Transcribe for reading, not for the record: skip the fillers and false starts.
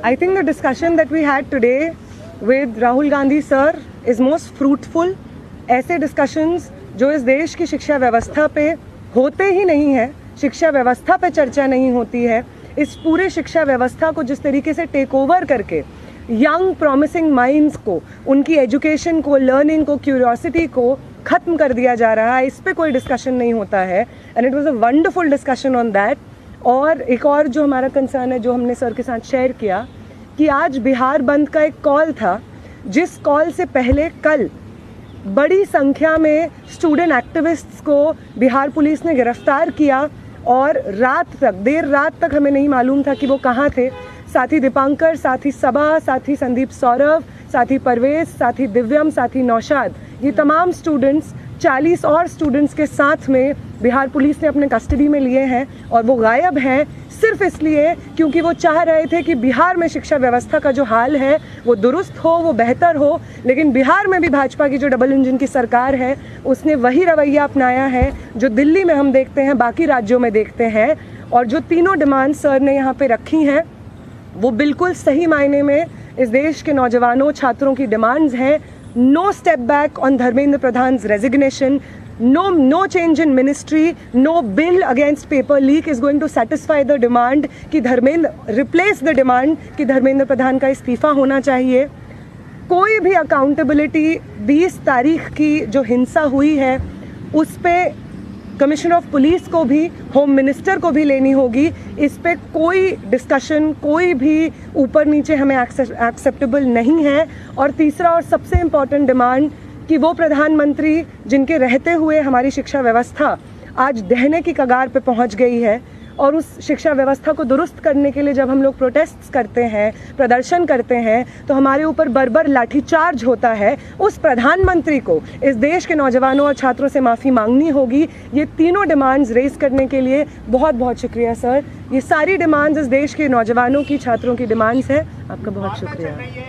I think the discussion that we had today with Rahul Gandhi sir is most fruitful. ऐसे discussions जो इस देश की शिक्षा व्यवस्था पे होते ही नहीं है, शिक्षा व्यवस्था पे चर्चा नहीं होती है, इस पूरे शिक्षा व्यवस्था को जिस तरीके से टेक ओवर करके यंग प्रॉमिसिंग माइंड्स को, उनकी एजुकेशन को, लर्निंग को, क्यूरियोसिटी को ख़त्म कर दिया जा रहा है, इस पे कोई डिस्कशन नहीं होता है. And it was a wonderful discussion on that. और एक और जो हमारा कंसर्न है, जो हमने सर के साथ शेयर किया, कि आज बिहार बंद का एक कॉल था, जिस कॉल से पहले कल बड़ी संख्या में स्टूडेंट एक्टिविस्ट्स को बिहार पुलिस ने गिरफ्तार किया और रात तक, देर रात तक हमें नहीं मालूम था कि वो कहाँ थे. साथी दीपांकर, साथी सबा, साथी संदीप सौरभ, साथी परवेज, साथी दिव्यम, साथी नौशाद, ये तमाम स्टूडेंट्स 40 और स्टूडेंट्स के साथ में बिहार पुलिस ने अपने कस्टडी में लिए हैं और वो गायब हैं सिर्फ इसलिए क्योंकि वो चाह रहे थे कि बिहार में शिक्षा व्यवस्था का जो हाल है वो दुरुस्त हो, वो बेहतर हो. लेकिन बिहार में भी भाजपा की जो डबल इंजन की सरकार है उसने वही रवैया अपनाया है जो दिल्ली में हम देखते हैं, बाकी राज्यों में देखते हैं. और जो तीनों डिमांड सर ने यहाँ पे रखी हैं वो बिल्कुल सही मायने में इस देश के नौजवानों, छात्रों की डिमांड्स हैं. No step back on Dharmendra Pradhan's resignation. No change in ministry, no bill against paper leak is going to satisfy the demand कि replace the demand कि धर्मेंद्र प्रधान का इस्तीफा होना चाहिए. कोई भी अकाउंटेबिलिटी 20 तारीख की जो हिंसा हुई है उस पे कमिश्नर ऑफ पुलिस को भी, होम मिनिस्टर को भी लेनी होगी. इस पे कोई डिस्कशन, कोई भी ऊपर नीचे हमें एक्सेप्टेबल नहीं है. और तीसरा और सबसे इम्पॉर्टेंट डिमांड कि वो प्रधानमंत्री जिनके रहते हुए हमारी शिक्षा व्यवस्था आज दहने की कगार पे पहुंच गई है, और उस शिक्षा व्यवस्था को दुरुस्त करने के लिए जब हम लोग प्रोटेस्ट करते हैं, प्रदर्शन करते हैं, तो हमारे ऊपर बर्बर लाठीचार्ज होता है. उस प्रधानमंत्री को इस देश के नौजवानों और छात्रों से माफ़ी मांगनी होगी. ये तीनों डिमांड्स रेज करने के लिए बहुत बहुत शुक्रिया सर. ये सारी डिमांड्स इस देश के नौजवानों की, छात्रों की डिमांड्स हैं. आपका बहुत शुक्रिया.